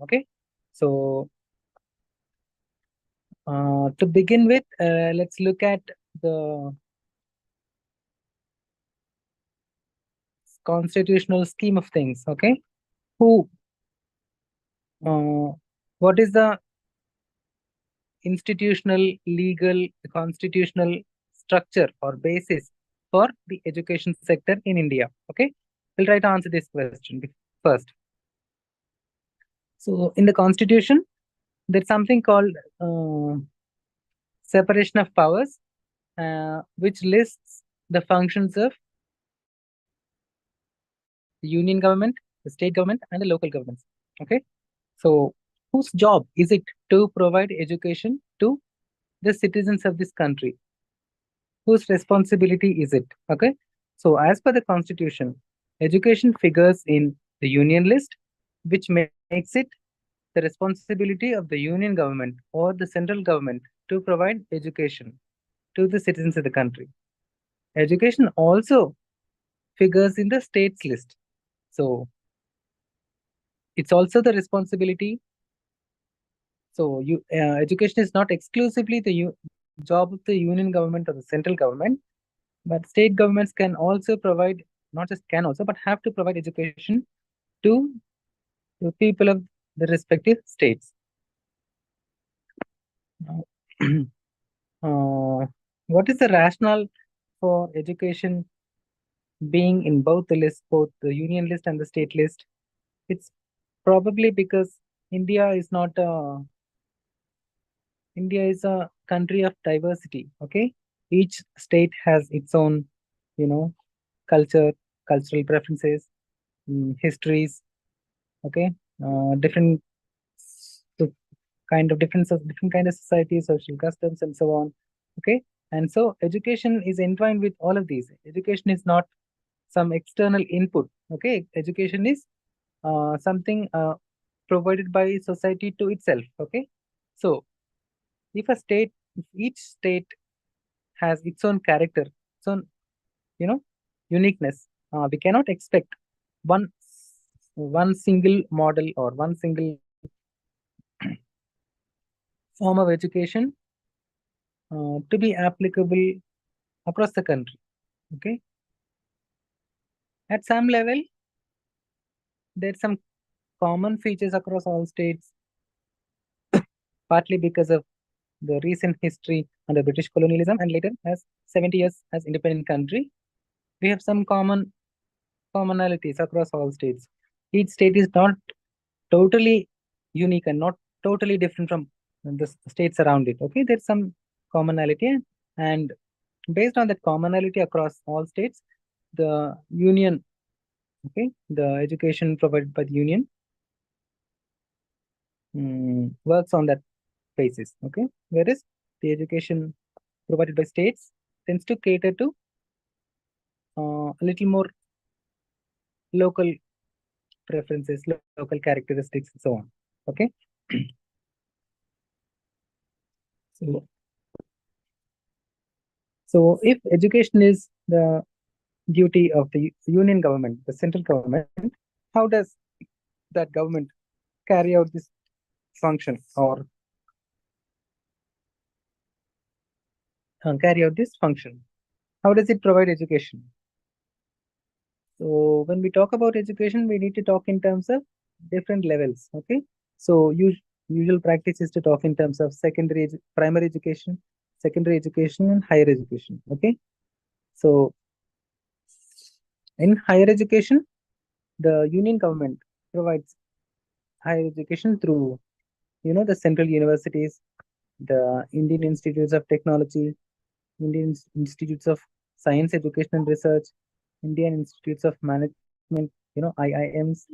Okay, so to begin with, let's look at the constitutional scheme of things. Okay, who, uh, what is the institutional, legal, constitutional structure or basis for the education sector in India? Okay, we'll try to answer this question first. So, in the constitution, there's something called separation of powers, which lists the functions of the union government, the state government, and the local governments. Okay, so whose job is it to provide education to the citizens of this country? Whose responsibility is it? Okay, so as per the constitution, education figures in the union list, which makes it the responsibility of the union government or the central government to provide education to the citizens of the country. Education also figures in the states list. So it's also the responsibility. So education is not exclusively the job of the union government or the central government, but state governments can also provide, not just can also, but have to provide education to the people of the respective states. What is the rationale for education being in both the list, both the union list and the state list? It's probably because India is not a India is a country of diversity. Okay, each state has its own, you know, culture, cultural preferences, histories. Okay, different kind of different kind of societies, social customs, and so on. Okay, and so education is entwined with all of these. Education is not some external input. Okay, education is something provided by society to itself. Okay, so if each state has its own character, its own, you know, uniqueness, we cannot expect one one single model or one single form of education to be applicable across the country. Okay, at some level, there's some common features across all states, partly because of the recent history under British colonialism and later as 70 years as independent country. We have some commonalities across all states. Each state is not totally unique and not totally different from the states around it. Okay, there's some commonality, and based on that commonality across all states, the union, okay, the education provided by the union works on that basis. Okay, whereas the education provided by states tends to cater to a little more local preferences, local characteristics, and so on. Okay. So, so if education is the duty of the union government, the central government, how does that government carry out this function or carry out this function? How does it provide education? So when we talk about education, we need to talk in terms of different levels. Okay. So usual practice is to talk in terms of primary education, secondary education, and higher education. Okay. So in higher education, the union government provides higher education through, the central universities, the Indian Institutes of Technology, Indian Institutes of Science, Education and Research, Indian Institutes of Management, IIMs,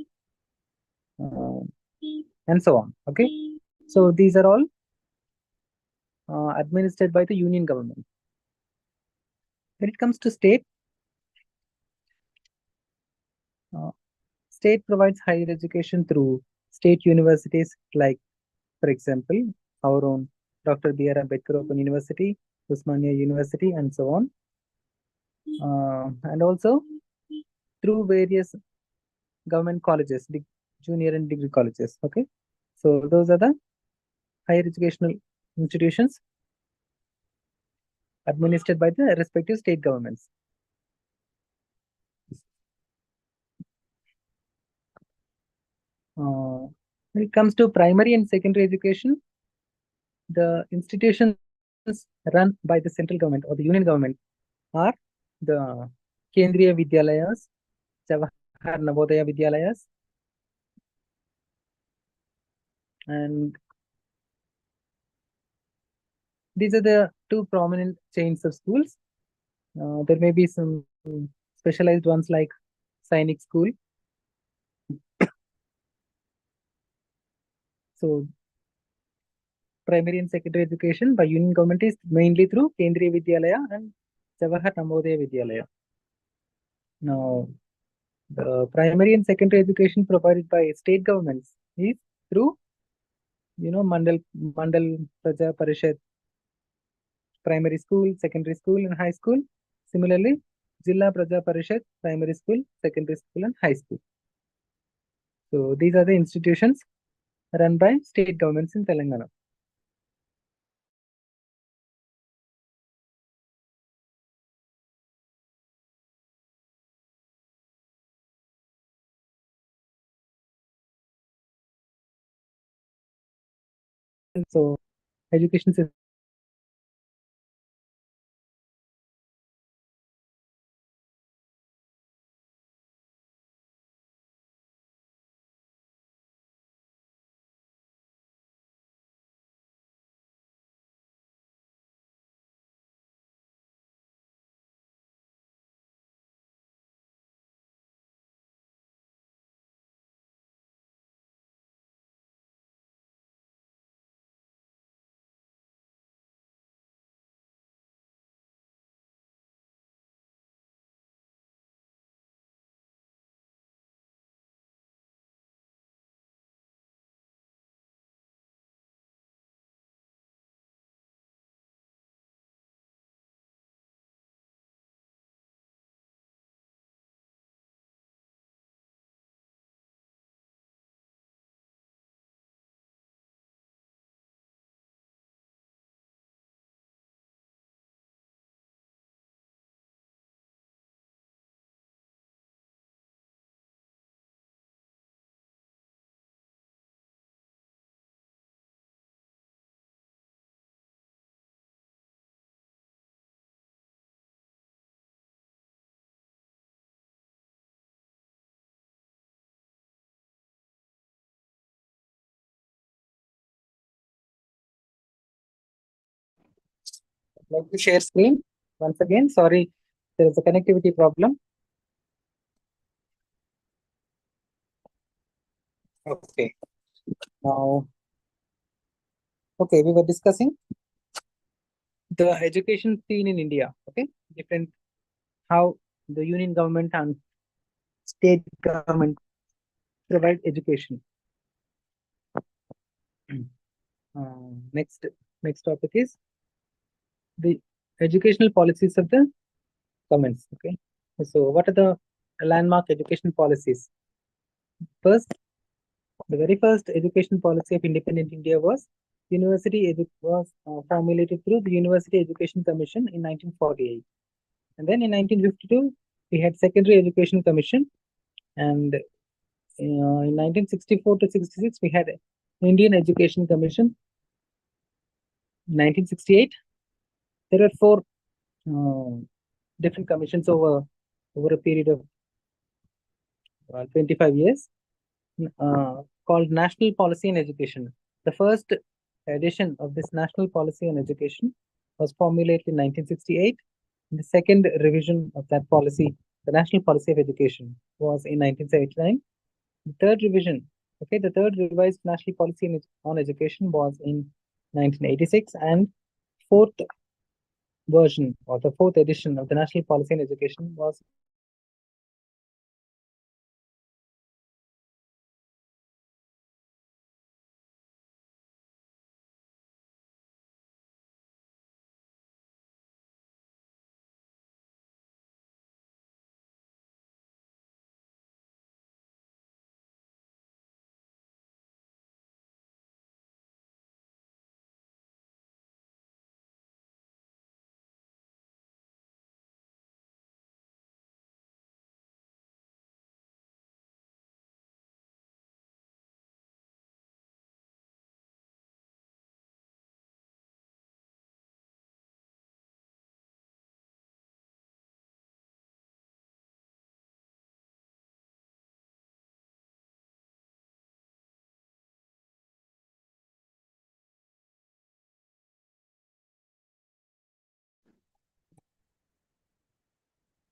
uh, and so on. Okay, so these are all administered by the union government. When it comes to state, uh, state provides higher education through state universities, like, for example, our own Dr. B.R. Ambedkar Open University, Usmania University, and so on, and also through various government colleges, junior and degree colleges. Okay, So those are the higher educational institutions administered by the respective state governments. When it comes to primary and secondary education, the institutions run by the central government or the union government are the Kendriya Vidyalayas, Jawahar Navodaya Vidyalayas, and these are the two prominent chains of schools. There may be some specialized ones like Sainik School. So primary and secondary education by union government is mainly through Kendriya Vidyalaya and Jawahar Navodaya Vidyalaya. Now, the primary and secondary education provided by state governments is through, Mandal Praja Parishad primary school, secondary school, and high school. Similarly, Jilla Praja Parishad primary school, secondary school, and high school. So these are the institutions run by state governments in Telangana. So education system. I'd like to share screen once again. Sorry, there is a connectivity problem. Okay. Now, okay, we were discussing the education scene in India. Okay, different how the union government and state government provide education. Next, topic is the educational policies of the governments. Okay, so what are the landmark education policies? First, the very first education policy of independent India was formulated through the University Education Commission in 1948, and then in 1952 we had Secondary Education Commission, and in 1964 to 66 we had Indian Education Commission. In 1968 there were four uh, different commissions over a period of 25 years, called National Policy in Education. The first edition of this National Policy on Education was formulated in 1968. The second revision of that policy, the National Policy of Education, was in 1979. The third revision, okay, the third revised National Policy on Education was in 1986, and fourth version or the fourth edition of the National Policy on Education was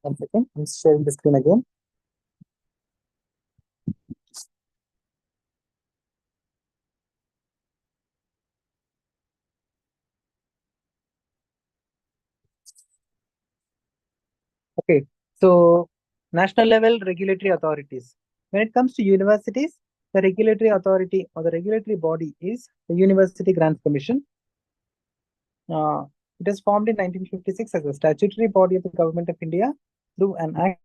One second, I'm sharing the screen again. Okay, so national level regulatory authorities. When it comes to universities, the regulatory authority or the regulatory body is the University Grants Commission. Uh, it was formed in 1956 as a statutory body of the Government of India through an act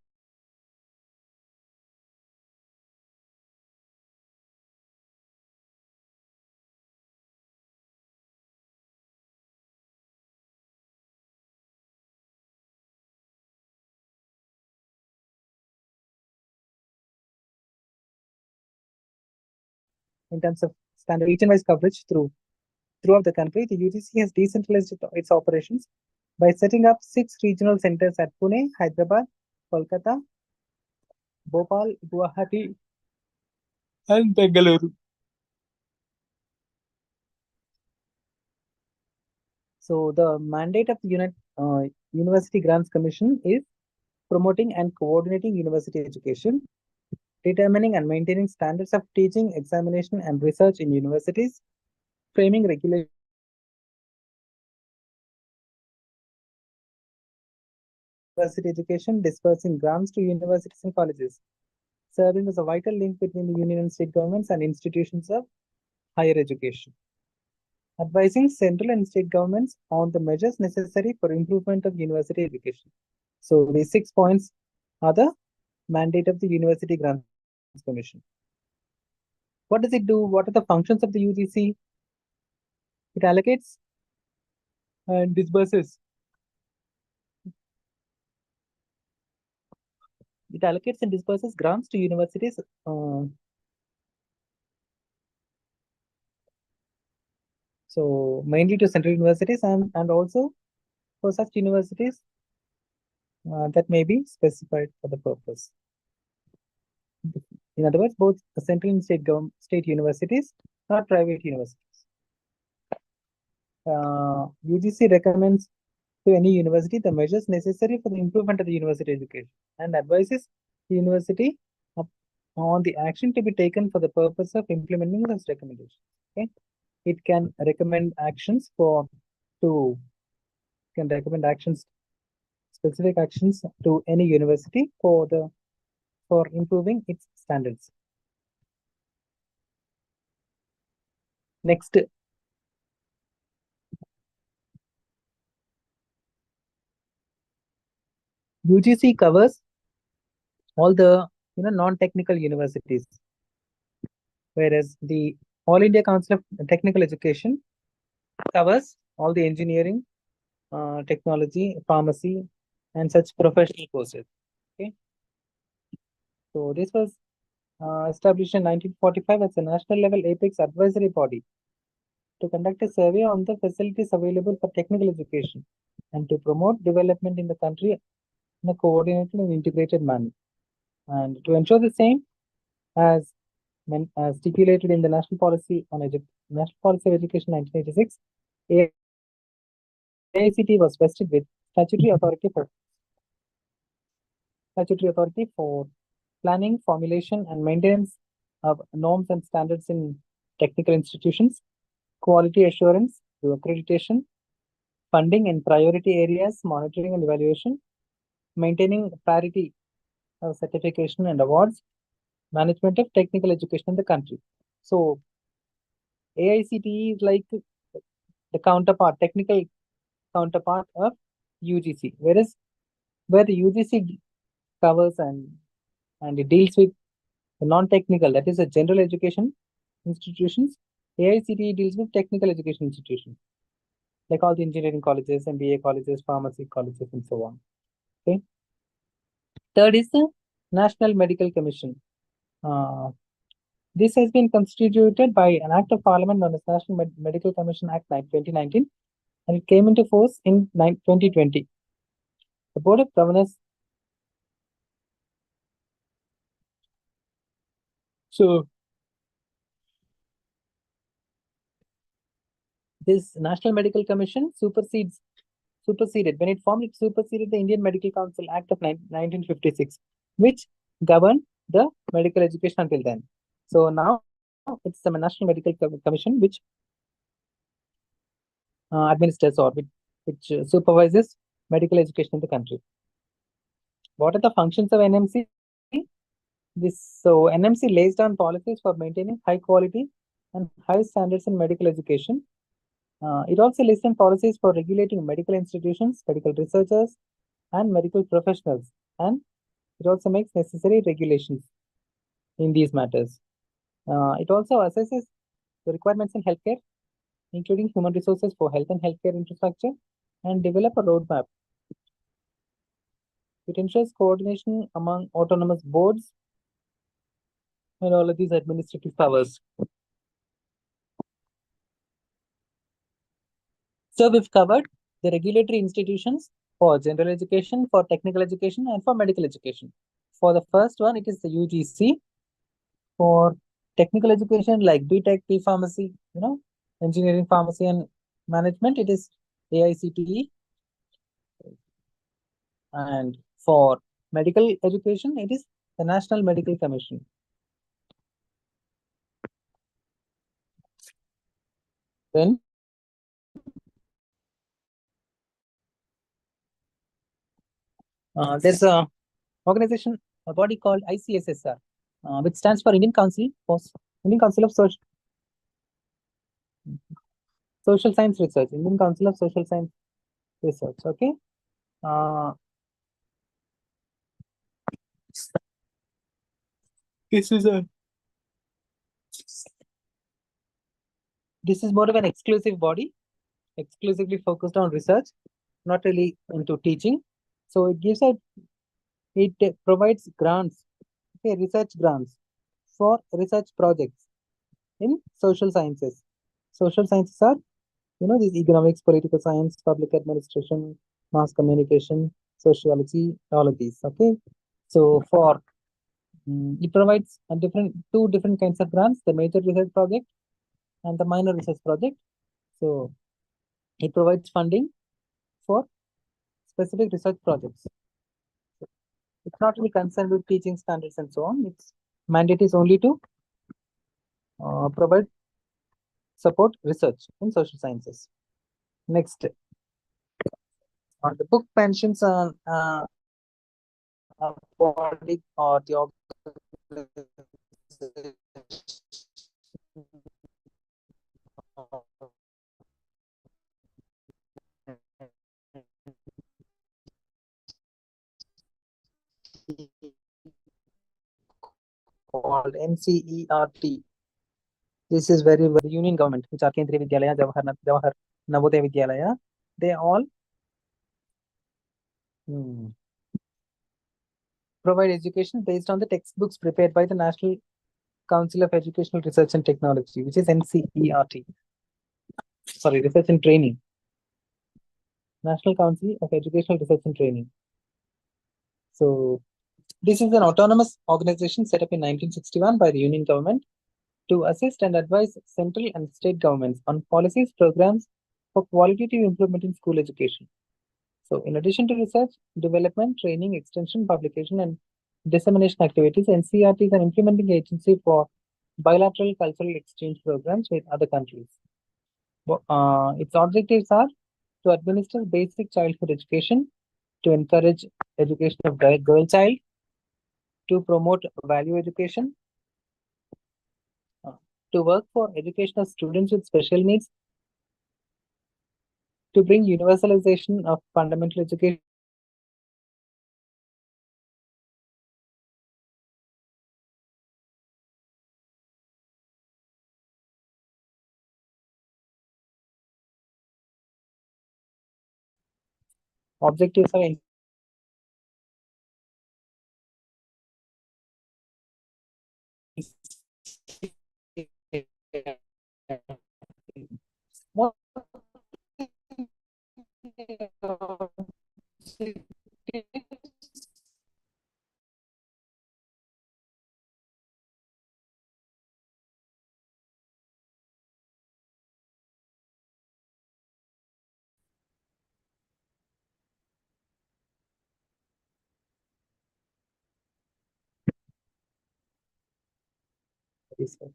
in terms of standard region-wise coverage throughout the country. The UGC has decentralized its operations by setting up 6 regional centers at Pune, Hyderabad, Kolkata, Bhopal, Guwahati, and Bengaluru. So the mandate of the University Grants Commission is promoting and coordinating university education, determining and maintaining standards of teaching, examination, and research in universities, framing regulations university education, dispersing grants to universities and colleges, serving as a vital link between the union and state governments and institutions of higher education, advising central and state governments on the measures necessary for improvement of university education. So these 6 points are the mandate of the University Grants Commission. What does it do? What are the functions of the UGC? It allocates and disburses. It allocates and disburses grants to universities. So mainly to central universities and also for such universities that may be specified for the purpose. In other words, both central and state universities are private universities. UGC recommends to any university the measures necessary for the improvement of the university education and advises the university on the action to be taken for the purpose of implementing those recommendations. Okay, it can recommend actions to can recommend actions specific actions to any university for improving its standards. Next, UGC covers all the non-technical universities, whereas the All India Council of Technical Education covers all the engineering, technology, pharmacy, and such professional courses. Okay, so this was established in 1945 as a national level apex advisory body to conduct a survey on the facilities available for technical education and to promote development in the country in a coordinated and integrated manner. And to ensure the same, as stipulated in the National Policy of Education 1986, AICT was vested with statutory authority for planning, formulation, and maintenance of norms and standards in technical institutions, quality assurance through accreditation, funding in priority areas, monitoring and evaluation, maintaining parity of certification and awards, management of technical education in the country. So AICTE is like the technical counterpart of UGC, whereas where the UGC covers and it deals with the non-technical, that is a general education institutions, AICTE deals with technical education institutions, like all the engineering colleges, MBA colleges, pharmacy colleges, and so on. Okay. Third is the National Medical Commission. This has been constituted by an Act of Parliament known as National Medical Commission Act 2019, and it came into force in 2020. The Board of Governors. So this National Medical Commission supersedes superseded. When it formed, it superseded the Indian Medical Council Act of 1956, which governed the medical education until then. So now it's the National Medical Commission, which administers or which supervises medical education in the country. What are the functions of NMC? NMC lays down policies for maintaining high quality and high standards in medical education. It also lists down policies for regulating medical institutions, medical researchers, and medical professionals. And it also makes necessary regulations in these matters. It also assesses the requirements in healthcare, including human resources for health and healthcare infrastructure, and develop a roadmap. It ensures coordination among autonomous boards and all of these administrative powers. So we've covered the regulatory institutions for general education, for technical education, and for medical education. For the first one, it is the UGC. For technical education like B.Tech, Pharmacy, engineering, pharmacy, and management, it is AICTE. And for medical education, it is the National Medical Commission. Then there's a organization, a body called ICSSR, which stands for Indian Council of Social Science Research, Indian Council of Social Science Research. Okay. Uh, this is a this is more of an exclusive body, exclusively focused on research, not really into teaching. So it provides grants, okay, research grants for research projects in social sciences. Social sciences are, these economics, political science, public administration, mass communication, sociology, all of these. Okay. So it provides two different kinds of grants: the major research project and the minor research project. So it provides funding for specific research projects. It's not really concerned with teaching standards and so on. Its mandate is only to provide support research in social sciences. Next, the book pensions on body or the called NCERT. This is very union government, which are Kendriya Vidyalaya, Jawahar Navodaya Vidyalaya. They all provide education based on the textbooks prepared by the National Council of Educational Research and Technology, which is NCERT. Sorry, Research and Training. National Council of Educational Research and Training. So this is an autonomous organization set up in 1961 by the Union government to assist and advise central and state governments on policies, programs for qualitative improvement in school education. So in addition to research, development, training, extension, publication, and dissemination activities, NCERT is an implementing agency for bilateral cultural exchange programs with other countries. Its objectives are to administer basic childhood education, to encourage education of girl child, to promote value education, to work for education of students with special needs, to bring universalization of fundamental education, objectives are Yes, sir.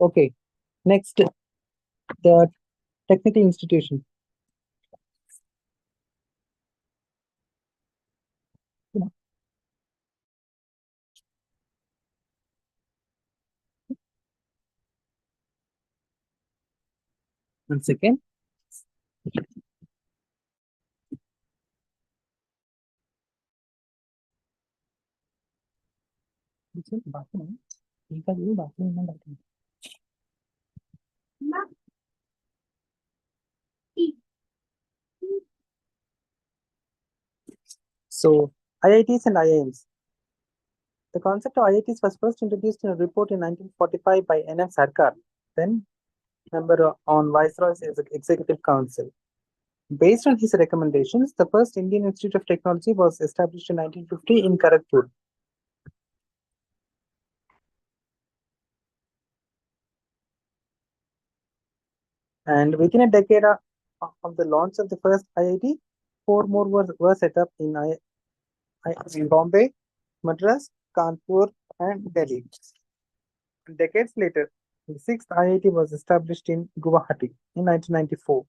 Okay, next, the technical institution. One second. Bathroom. So, IITs and IIMs. The concept of IITs was first introduced in a report in 1945 by N.M. Sarkar, then member on Viceroy's Executive Council. Based on his recommendations, the first Indian Institute of Technology was established in 1950 in Kharagpur. And within a decade of the launch of the first IIT, four more were set up in Bombay, Madras, Kanpur, and Delhi. Decades later, the sixth IIT was established in Guwahati in 1994.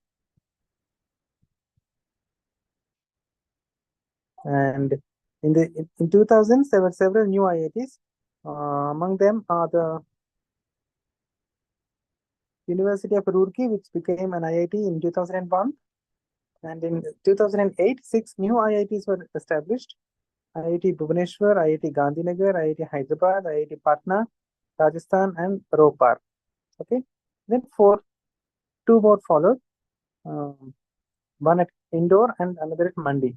And in 2000, there were several new IITs. Among them are the University of Roorkee, which became an IIT in 2001. And in 2008, six new IITs were established. IIT Bhubaneswar, IIT Gandhinagar, IIT Hyderabad, IIT Patna, Rajasthan, and Ropar. Okay. Then two more followed. One at Indore and another at Mandi.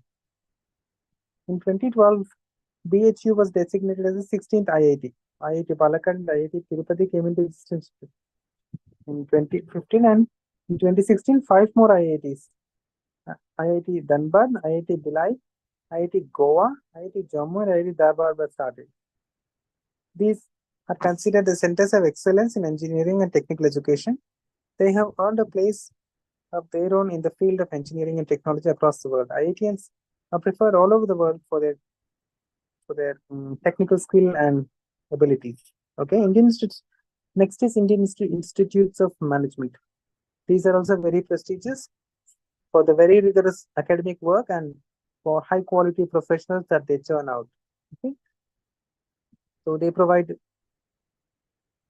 In 2012, BHU was designated as the 16th IIT. IIT Palakkad and IIT Tirupati came into existence in 2015, and in 2016, five more IITs. IIT Dhanbad, IIT Bhilai, IIT Goa, IIT Jammu, and IIT Dharwad were started. These are considered the centers of excellence in engineering and technical education. They have earned a place of their own in the field of engineering and technology across the world. IITians are preferred all over the world for their technical skill and abilities. Okay, next is Indian Institutes of Management. These are also very prestigious for the very rigorous academic work and for high quality professionals that they churn out. Okay, so they provide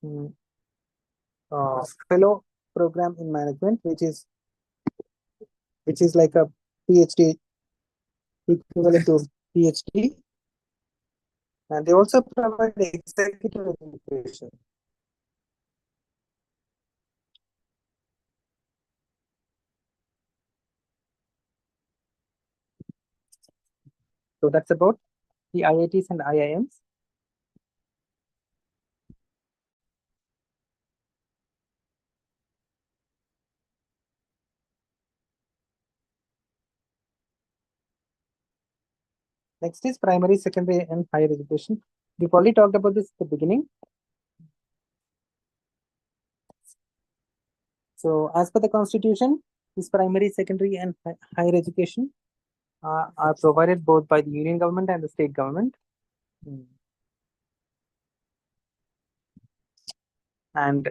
um, fellow program in management, which is like a PhD equivalent to PhD, and they also provide executive education. So that's about the IITs and IIMs. Next is primary, secondary, and higher education. We've already talked about this at the beginning. So, as per the Constitution, this primary, secondary, and higher education are provided both by the union government and the state government. And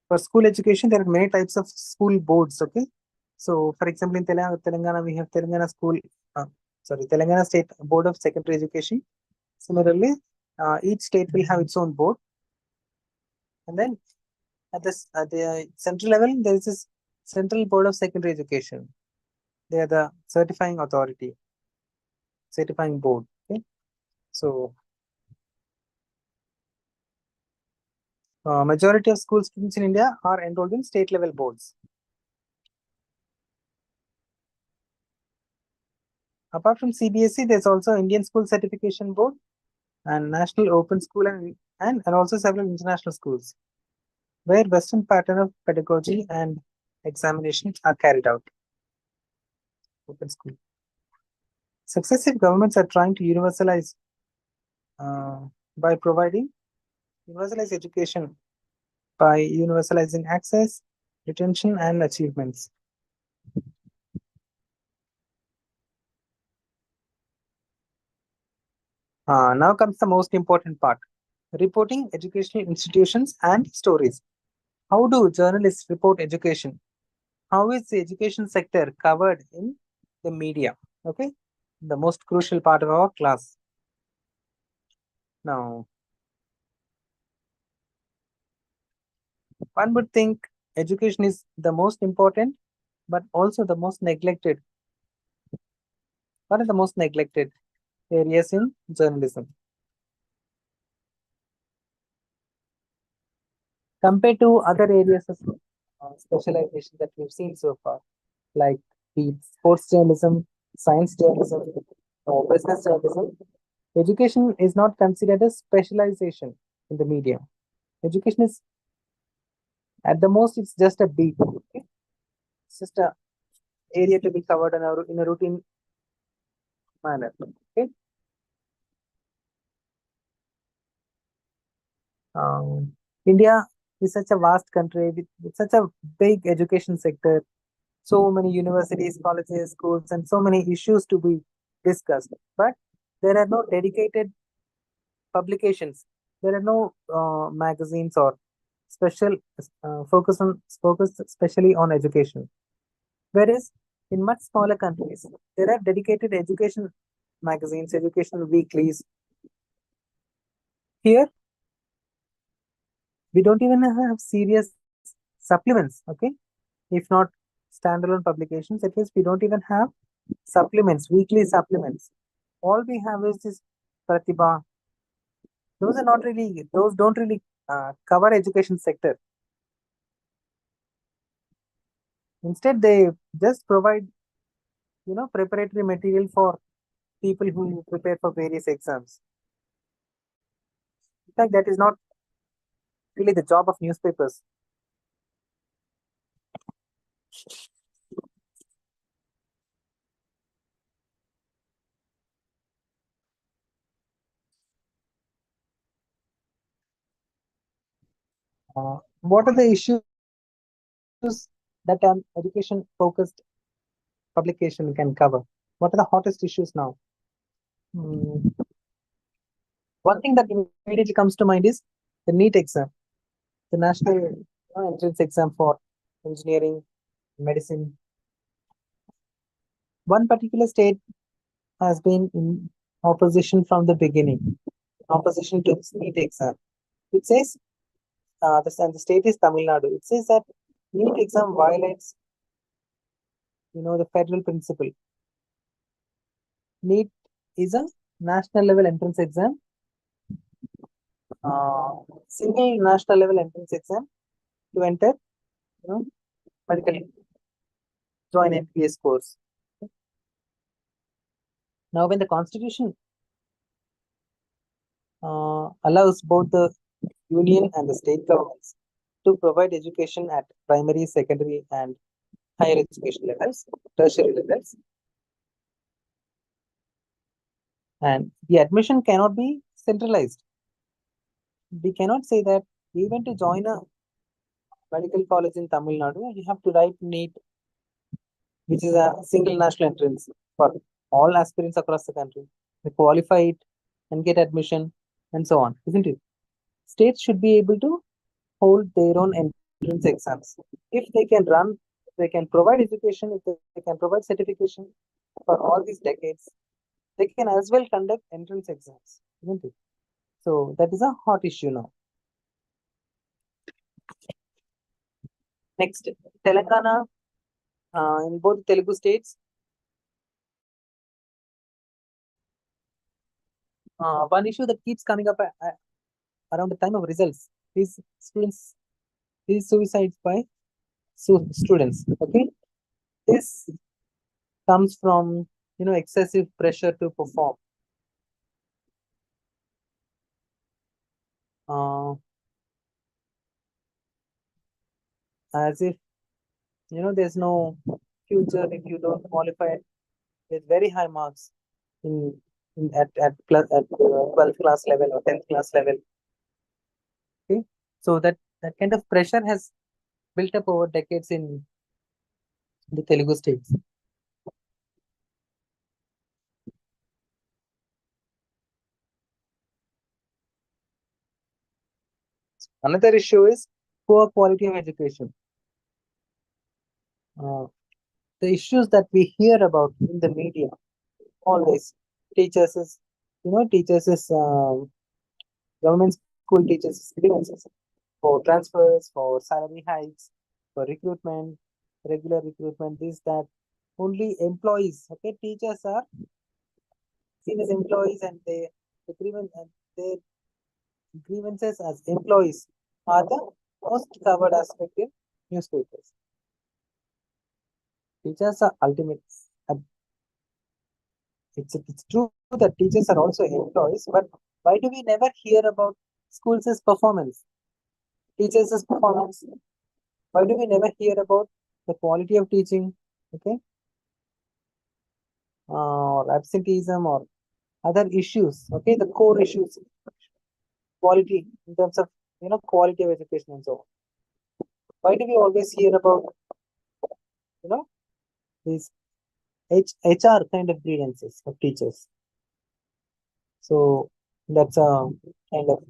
for school education, there are many types of school boards. Okay, so for example, in Telangana, we have Telangana State Board of Secondary Education. Similarly, each state will have its own board, and then at the central level, there is this Central Board of Secondary Education. They are the certifying board. Okay, so majority of school students in India are enrolled in state level boards. Apart from CBSE, there's also Indian School Certification Board and National Open School and also several international schools. where Western pattern of pedagogy and examinations are carried out. Open school. Successive governments are trying to universalize uh, by providing universalized education by universalizing access, retention, and achievements. Now comes the most important part, reporting educational institutions and stories. How do journalists report education? How is the education sector covered in the media? Okay, the most crucial part of our class. Now, one would think education is the most important, but also the most neglected. What are the most neglected areas in journalism? Compared to other areas of specialization that we've seen so far, like the sports journalism, science journalism, or business journalism, education is not considered a specialization in the media. Education is, at the most, it's just a beat. Okay? It's just a area to be covered in a routine manner. Okay. India is such a vast country with such a big education sector, so many universities, colleges, schools, and so many issues to be discussed. But there are no dedicated publications. There are no magazines or special focus especially on education. Whereas in much smaller countries, there are dedicated education magazines, educational weeklies. Here, we don't even have serious supplements. Okay, if not standalone publications, at least we don't even have supplements, weekly supplements. All we have is this Pratibha. Those don't really cover education sector. Instead, they just provide, preparatory material for people who prepare for various exams. In fact, that is not really the job of newspapers. What are the issues that an education focused publication can cover? What are the hottest issues now? Hmm. One thing that immediately comes to mind is the NEET exam, the national entrance exam for engineering, medicine. One particular state has been in opposition from the beginning, opposition to this NEET exam. It says, and the state is Tamil Nadu. It says that NEET exam violates, the federal principle. NEET is a national level entrance exam, uh, single national level entrance exam to enter, you know, medical, join MBS course. Now, when the constitution allows both the union and the state governments to provide education at primary, secondary, and higher education levels, tertiary levels, and the admission cannot be centralized. We cannot say that even to join a medical college in Tamil Nadu, you have to write NEET, which is a single national entrance for all aspirants across the country. They qualify it and get admission and so on, isn't it? States should be able to hold their own entrance exams. If they can run, if they can provide education, if they can provide certification for all these decades, they can as well conduct entrance exams, isn't it? So that is a hot issue now. Next, Telangana, in both Telugu states, one issue that keeps coming up around the time of results is students, is suicides by students. Okay, this comes from excessive pressure to perform. Uh, as if there's no future if you don't qualify with very high marks in, at 12th class level or 10th class level. Okay, so that kind of pressure has built up over decades in the Telugu states. Another issue is poor quality of education. Uh, the issues that we hear about in the media always, teachers is teachers is government school teachers is grievances for transfers, for salary hikes, for recruitment, regular recruitment, this that. Only employees, okay, teachers are seen as employees, and the grievance and their grievances as employees are the most covered aspect in newspapers. Teachers are ultimate. uh, it's true that teachers are also employees, but why do we never hear about schools' performance, teachers' performance? Why do we never hear about the quality of teaching, okay, or absenteeism or other issues, okay, the core issues, quality in terms of quality of education and so on. Why do we always hear about you know these HR kind of grievances of teachers? So that's a kind of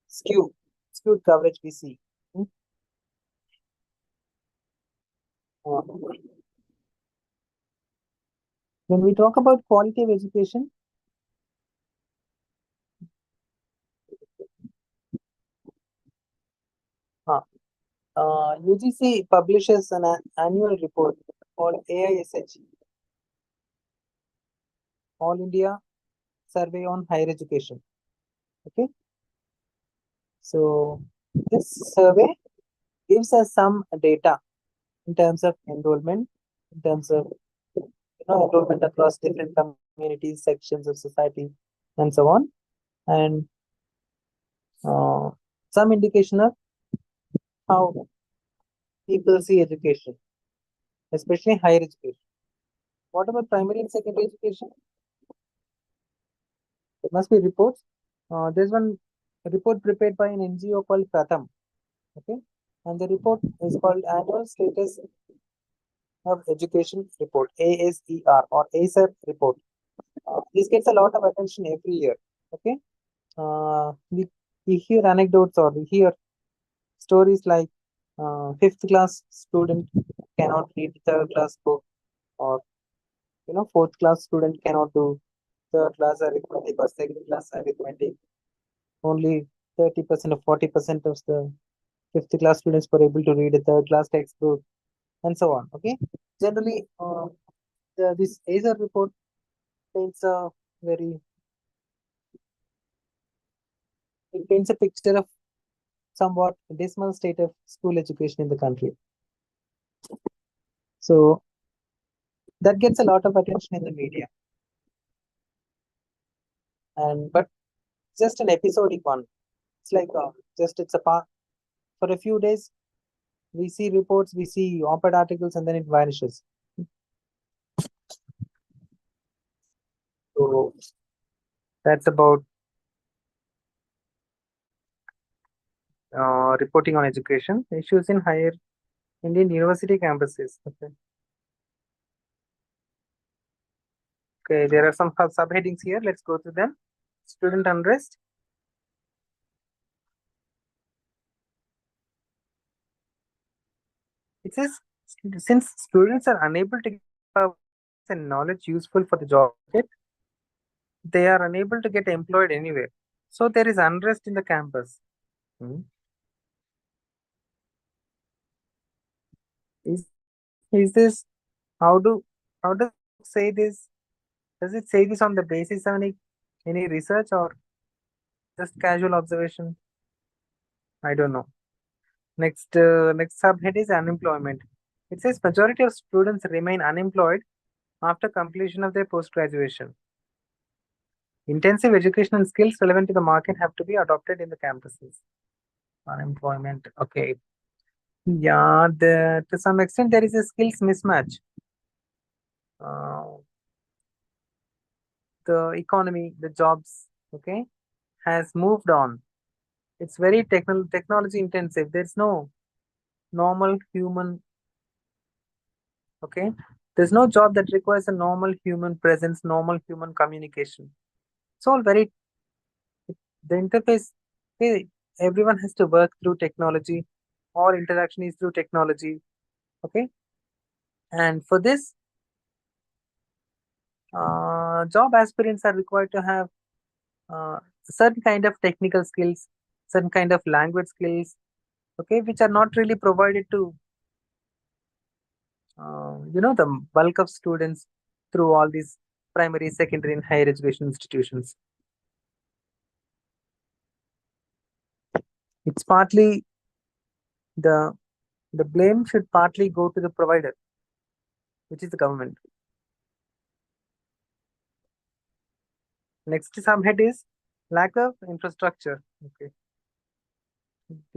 skewed coverage we see. Hmm. Uh, when we talk about quality of education, uh, UGC publishes an annual report called AISH, All India Survey on Higher Education. Okay, so this survey gives us some data in terms of enrollment, in terms of enrollment across different communities, sections of society, and so on, and uh, some indication of how people see education, especially higher education. What about primary and secondary education? There must be reports. There's one report prepared by an NGO called Pratham. Okay, and the report is called Annual Status of Education Report, ASER or ASER report. This gets a lot of attention every year. Okay, we hear anecdotes or we hear stories like fifth class student cannot read third class book, or fourth class student cannot do third class arithmetic or second class arithmetic. Only 30% or 40% of the fifth class students were able to read a third class textbook, and so on. Okay, generally, this ASER report paints a very it paints a picture of somewhat dismal state of school education in the country. So that gets a lot of attention in the media, and but just an episodic one. It's like just it's a part for a few days. We see reports, we see op-ed articles, and then it vanishes. So that's about reporting on education issues in higher Indian university campuses. Okay. Okay, there are some subheadings here. Let's go through them. Student unrest. It says since students are unable to get and knowledge useful for the job market, they are unable to get employed anywhere. So there is unrest in the campus. Hmm. Is is this how do how does it say this? Does it say this on the basis of any research or just casual observation? I don't know. Next subhead is unemployment. It says majority of students remain unemployed after completion of their post graduation. Intensive educational skills relevant to the market have to be adopted in the campuses. Unemployment. Okay. Yeah, to some extent there is a skills mismatch. Uh, the economy, the jobs, okay, has moved on. It's very technology intensive. There's no normal human, okay. There's no job that requires a normal human presence, normal human communication. It's all very the interface. Hey, everyone has to work through technology. All interaction is through technology. Okay, and for this, job aspirants are required to have certain kind of technical skills, certain kind of language skills, okay, which are not really provided to the bulk of students through all these primary, secondary, and higher education institutions. It's partly the the blame should partly go to the provider, which is the government. Next subhead is lack of infrastructure. Okay,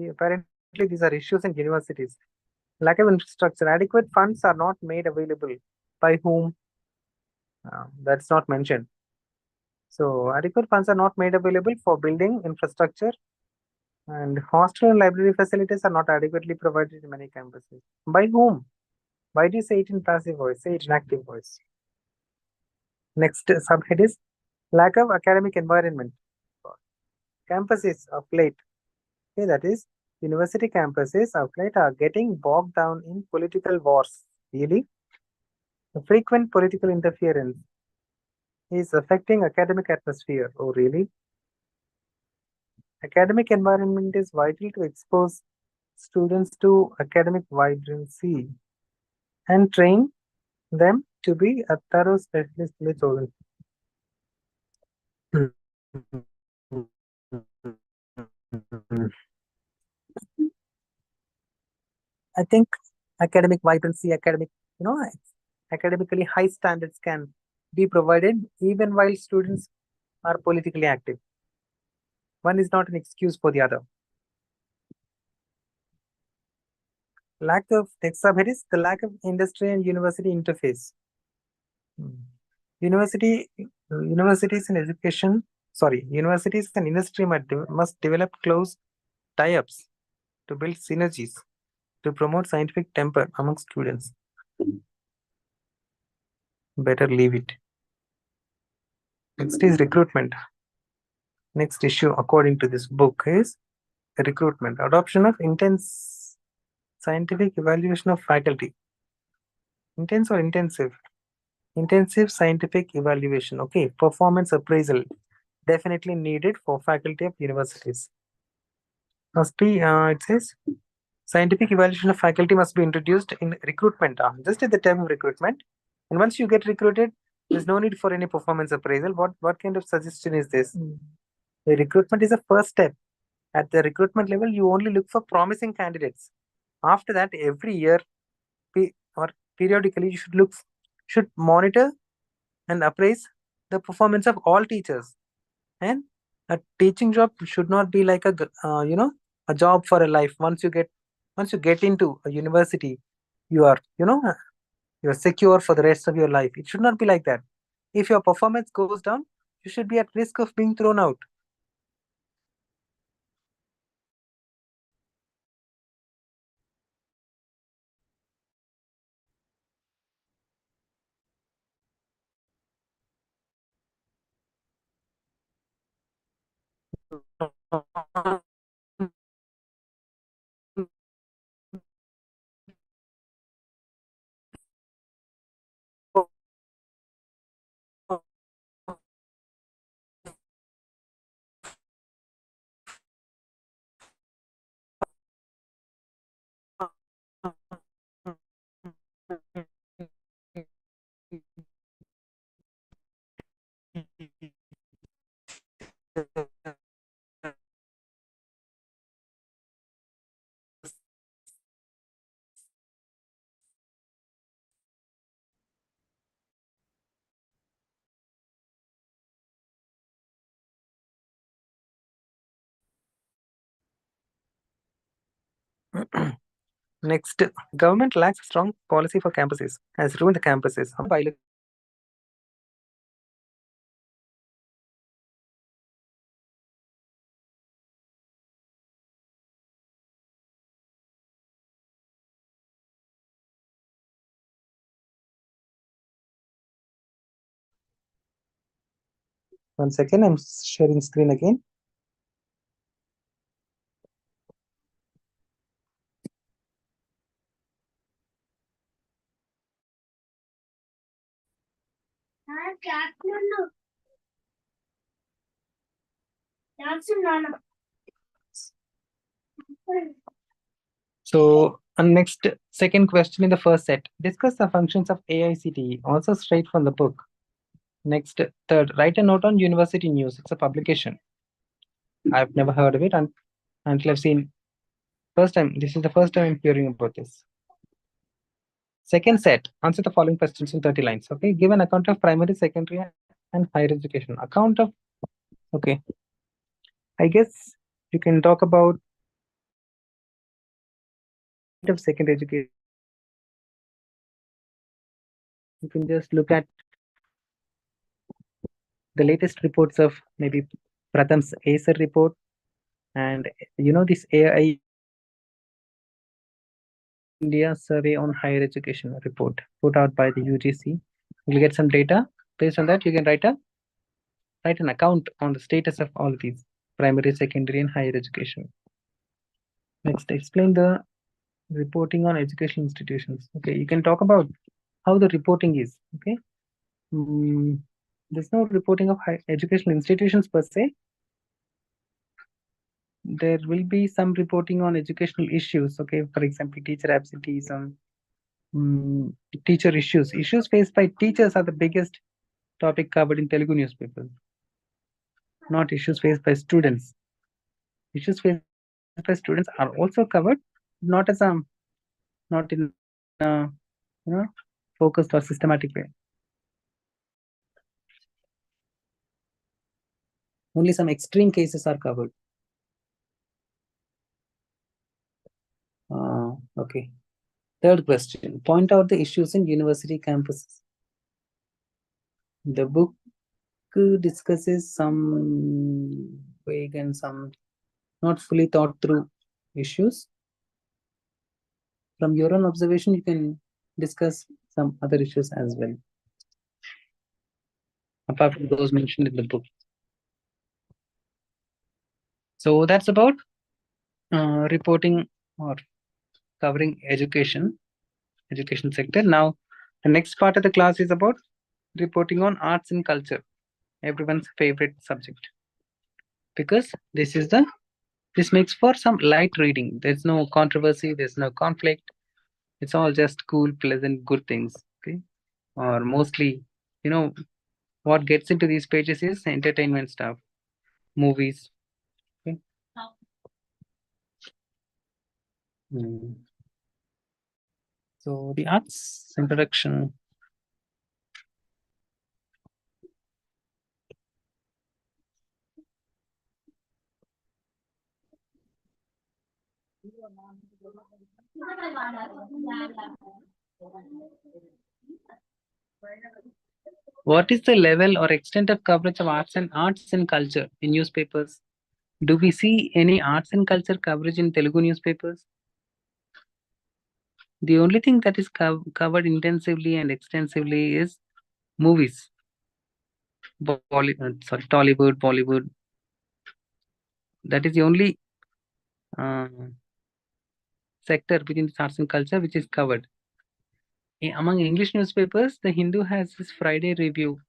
apparently these are issues in universities. Lack of infrastructure, adequate funds are not made available. By whom? That's not mentioned. So adequate funds are not made available for building infrastructure, and hostel and library facilities are not adequately provided in many campuses. By whom? Why do you say it in passive voice? Say it in active voice. Next subhead is lack of academic environment. Campuses of late, okay, that is, university campuses of late are getting bogged down in political wars. Really? The frequent political interference is affecting academic atmosphere. Oh, really? Academic environment is vital to expose students to academic vibrancy and train them to be a thorough specialist in the chosen. I think academic vibrancy, you know, academically high standards can be provided even while students are politically active. One is not an excuse for the other. Lack of next subhead is the lack of industry and university interface. Hmm. University, universities and education, sorry, universities and industry must develop close tie-ups to build synergies to promote scientific temper among students. Better leave it. Next is recruitment. Next issue, according to this book, is recruitment. Adoption of intense scientific evaluation of faculty. Intense or intensive? Intensive scientific evaluation. Okay, performance appraisal definitely needed for faculty of universities. Must be, it says, scientific evaluation of faculty must be introduced in recruitment. Just at the time of recruitment. And once you get recruited, there's no need for any performance appraisal. What kind of suggestion is this? The recruitment is a first step. At the recruitment level, you only look for promising candidates. After that, every year or periodically, you should monitor and appraise the performance of all teachers. And a teaching job should not be like a job for a life. Once you get into a university, you are you're secure for the rest of your life. It should not be like that. If your performance goes down, you should be at risk of being thrown out. Next, government lacks a strong policy for campuses, has ruined the campuses. One second, I'm sharing screen again. So, next, second question in the first set. Discuss the functions of AICTE, also straight from the book. Next, third, write a note on university news. It's a publication. I've never heard of it until I've seen first time. This is the first time I'm hearing about this. Second set, answer the following questions in 30 lines. Okay, give an account of primary, secondary, and higher education. Account of, okay. I guess you can talk about of secondary education. You can just look at the latest reports of maybe Pratham's ACER report, and this AI India survey on higher education report put out by the UGC. You'll get some data. Based on that, you can write an account on the status of all of these primary, secondary, and higher education. Next, explain the reporting on educational institutions. Okay, you can talk about how the reporting is. Okay, there's no reporting of high educational institutions per se. There will be some reporting on educational issues. Okay, for example, teacher absenteeism, teacher issues. Issues faced by teachers are the biggest topic covered in Telugu newspapers, not issues faced by students. Issues faced by students are also covered, not as not in a focused or systematic way. Only some extreme cases are covered. Okay. Third question. Point out the issues in university campuses. The book discusses some vague and some not fully thought through issues. From your own observation, you can discuss some other issues as well, apart from those mentioned in the book. So that's about reporting or covering education sector. Now, the next part of the class is about reporting on arts and culture, everyone's favorite subject, because this makes for some light reading. There's no controversy, there's no conflict. It's all just cool, pleasant, good things. Okay, or mostly, what gets into these pages is entertainment stuff, movies. Okay. So the arts introduction. What is the level or extent of coverage of arts and culture in newspapers? Do we see any arts and culture coverage in Telugu newspapers? The only thing that is covered intensively and extensively is movies. Tollywood, Bollywood. That is the only sector within arts and culture which is covered. Among English newspapers, the Hindu has this Friday review,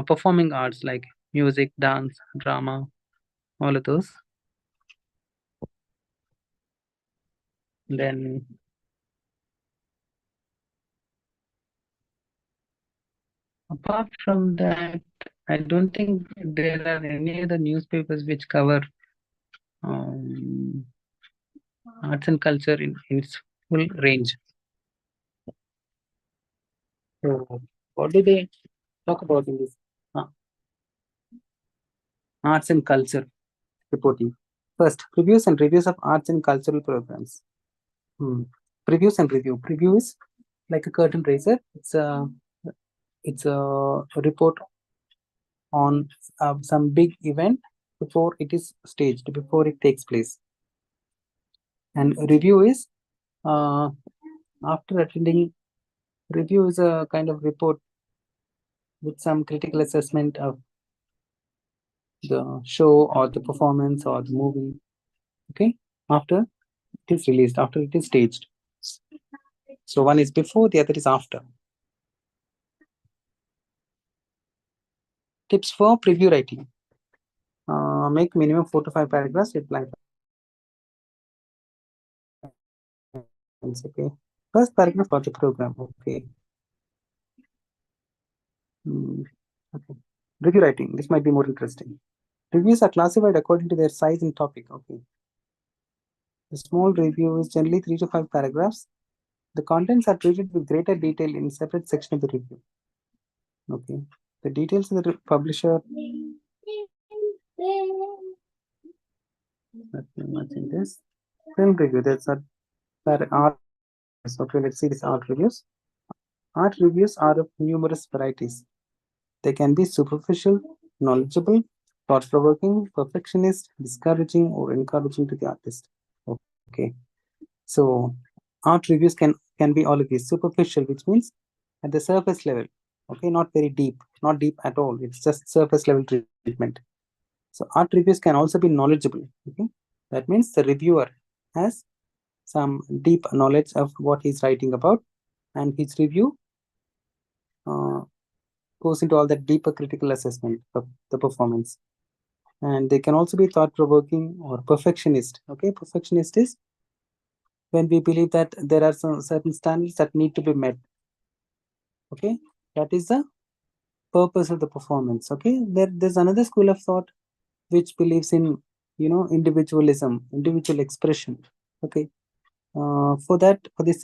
performing arts like music, dance, drama, all of those. Then apart from that, I don't think there are any other newspapers which cover arts and culture in its full range. So, what do they talk about in this arts and culture reporting? First, previews and reviews of arts and cultural programs. Previews and review. Preview is like a curtain raiser. It's a report on some big event before it is staged, before it takes place. And review is after attending. Review is a kind of report with some critical assessment of the show or the performance or the movie. Okay, after it is released, after it is staged. So one is before, the other is after. Tips for preview writing. Make minimum 4 to 5 paragraphs with blank. Okay. First paragraph for the program. Okay. Okay. Review writing. This might be more interesting. Reviews are classified according to their size and topic. Okay. A small review is generally 3 to 5 paragraphs. The contents are treated with greater detail in a separate section of the review. Okay. The details of the publisher. Nothing much in this. Film review. That's art. Okay, let's see these art reviews. Art reviews are of numerous varieties. They can be superficial, knowledgeable, thought-provoking, perfectionist, discouraging, or encouraging to the artist. Okay. So art reviews can be all of these. Superficial, which means at the surface level. Okay, not very deep, not deep at all. It's just surface level treatment. So art reviews can also be knowledgeable. Okay, that means the reviewer has some deep knowledge of what he's writing about, and his review goes into all that deeper critical assessment of the performance. And they can also be thought-provoking or perfectionist. Okay, perfectionist is when we believe that there are some certain standards that need to be met. Okay, that is the purpose of the performance. Okay, there's another school of thought which believes in individualism, individual expression. Okay, for the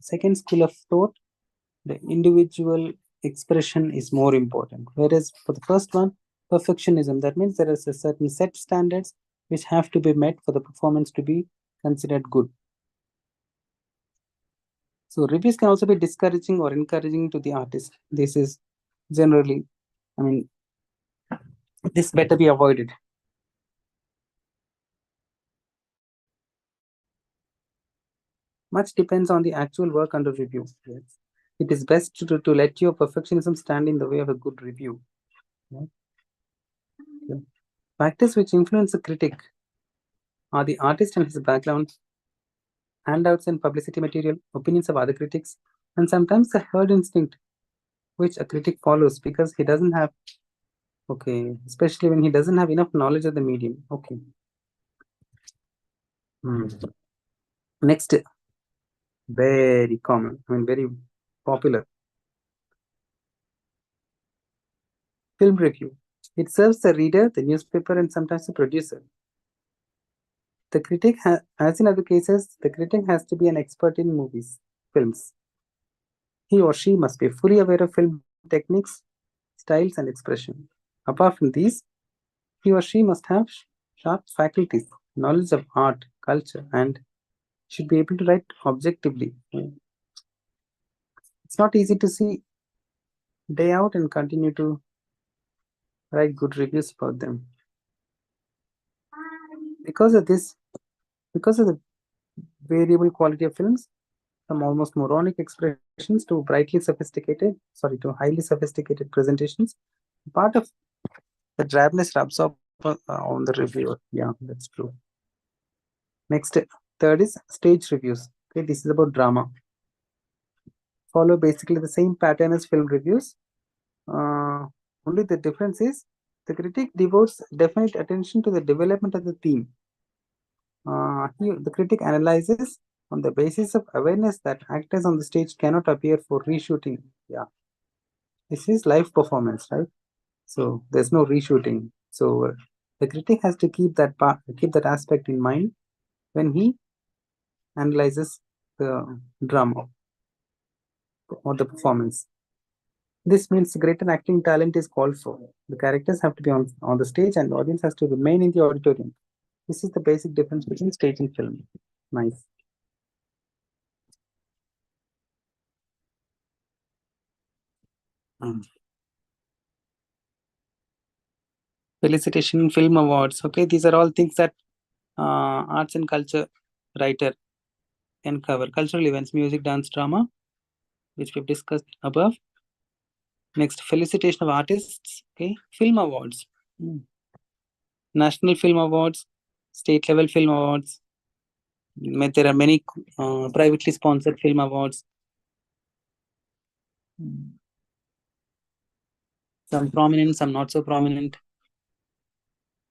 second school of thought, the individual expression is more important, whereas for the first one, perfectionism, that means there is a certain set standards which have to be met for the performance to be considered good. So reviews can also be discouraging or encouraging to the artist. This is generally, I mean, this better be avoided. Much depends on the actual work under review. Yes. It is best to let your perfectionism stand in the way of a good review. Right? Yeah. Factors which influence a critic are the artist and his background, handouts and publicity material, opinions of other critics, and sometimes the herd instinct which a critic follows because he doesn't have, okay, especially when he doesn't have enough knowledge of the medium. Okay. Next, very common, very popular. Film review. It serves the reader, the newspaper, and sometimes the producer. The critic, as in other cases, the critic has to be an expert in films. He or she must be fully aware of film techniques, styles, and expression. Apart from these, he or she must have sharp faculties, knowledge of art, culture, and should be able to write objectively. It's not easy to see day out and continue to write good reviews about them. Because of the variable quality of films, from almost moronic expressions to highly sophisticated presentations, part of the drabness rubs off on the reviewer. Yeah, that's true. Next, third is stage reviews. Okay, this is about drama. Follow basically the same pattern as film reviews. Only the difference is the critic devotes definite attention to the development of the theme. The critic analyzes on the basis of awareness that actors on the stage cannot appear for reshooting. Yeah, this is live performance, right? So there's no reshooting. So the critic has to keep that aspect in mind when he analyzes the drama or the performance. This means greater acting talent is called for. The characters have to be on the stage and the audience has to remain in the auditorium. This is the basic difference between stage and film. Nice. Felicitation film awards. Okay, these are all things that arts and culture writer can cover. Cultural events, music, dance, drama, which we've discussed above. Next, felicitation of artists. Okay, film awards. National film awards, state level film awards. There are many privately sponsored film awards. Some prominent, some not so prominent.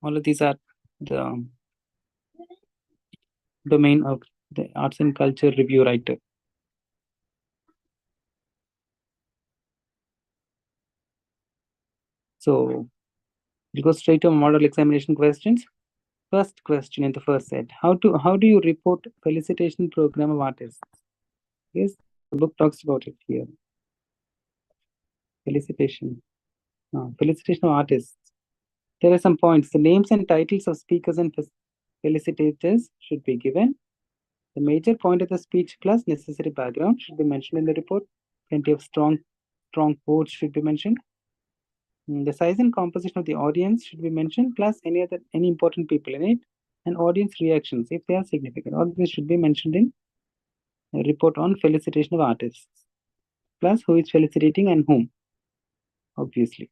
All of these are the domain of the arts and culture review writer. So we'll go straight to model examination questions. First question in the first set: How do you report felicitation program of artists? Yes, the book talks about it here. Felicitation of artists. There are some points. The names and titles of speakers and felicitators should be given. The major point of the speech plus necessary background should be mentioned in the report. Plenty of strong quotes should be mentioned. The size and composition of the audience should be mentioned, plus any important people in it, and audience reactions if they are significant. All this should be mentioned in a report on felicitation of artists. Plus who is felicitating and whom, obviously.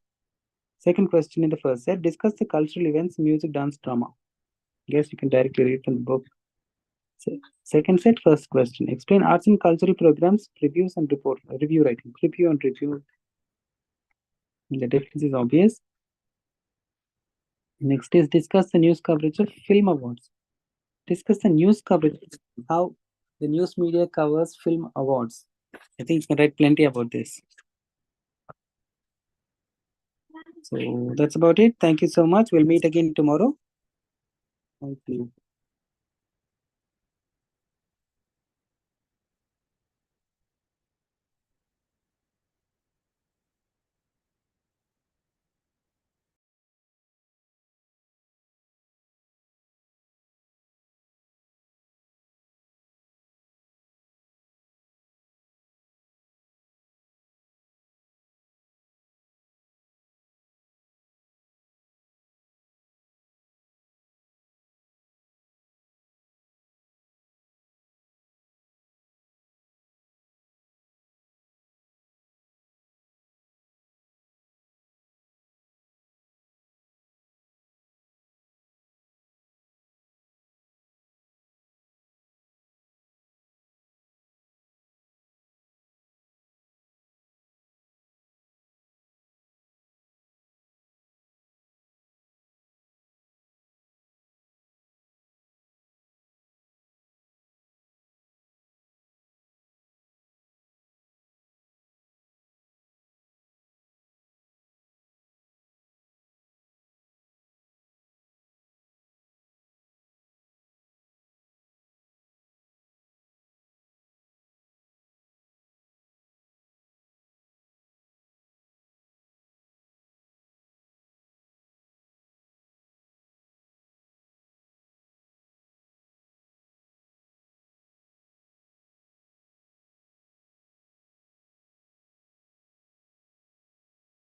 Second question in the first set: discuss the cultural events, music, dance, drama. Guess you can directly read from the book. Second set, first question: explain arts and cultural programs, reviews and report, review writing, review and review. The difference is obvious. Next is discuss the news coverage of film awards. Discuss the news coverage, how the news media covers film awards. I think you can write plenty about this. So that's about it. Thank you so much. We'll meet again tomorrow. Thank you.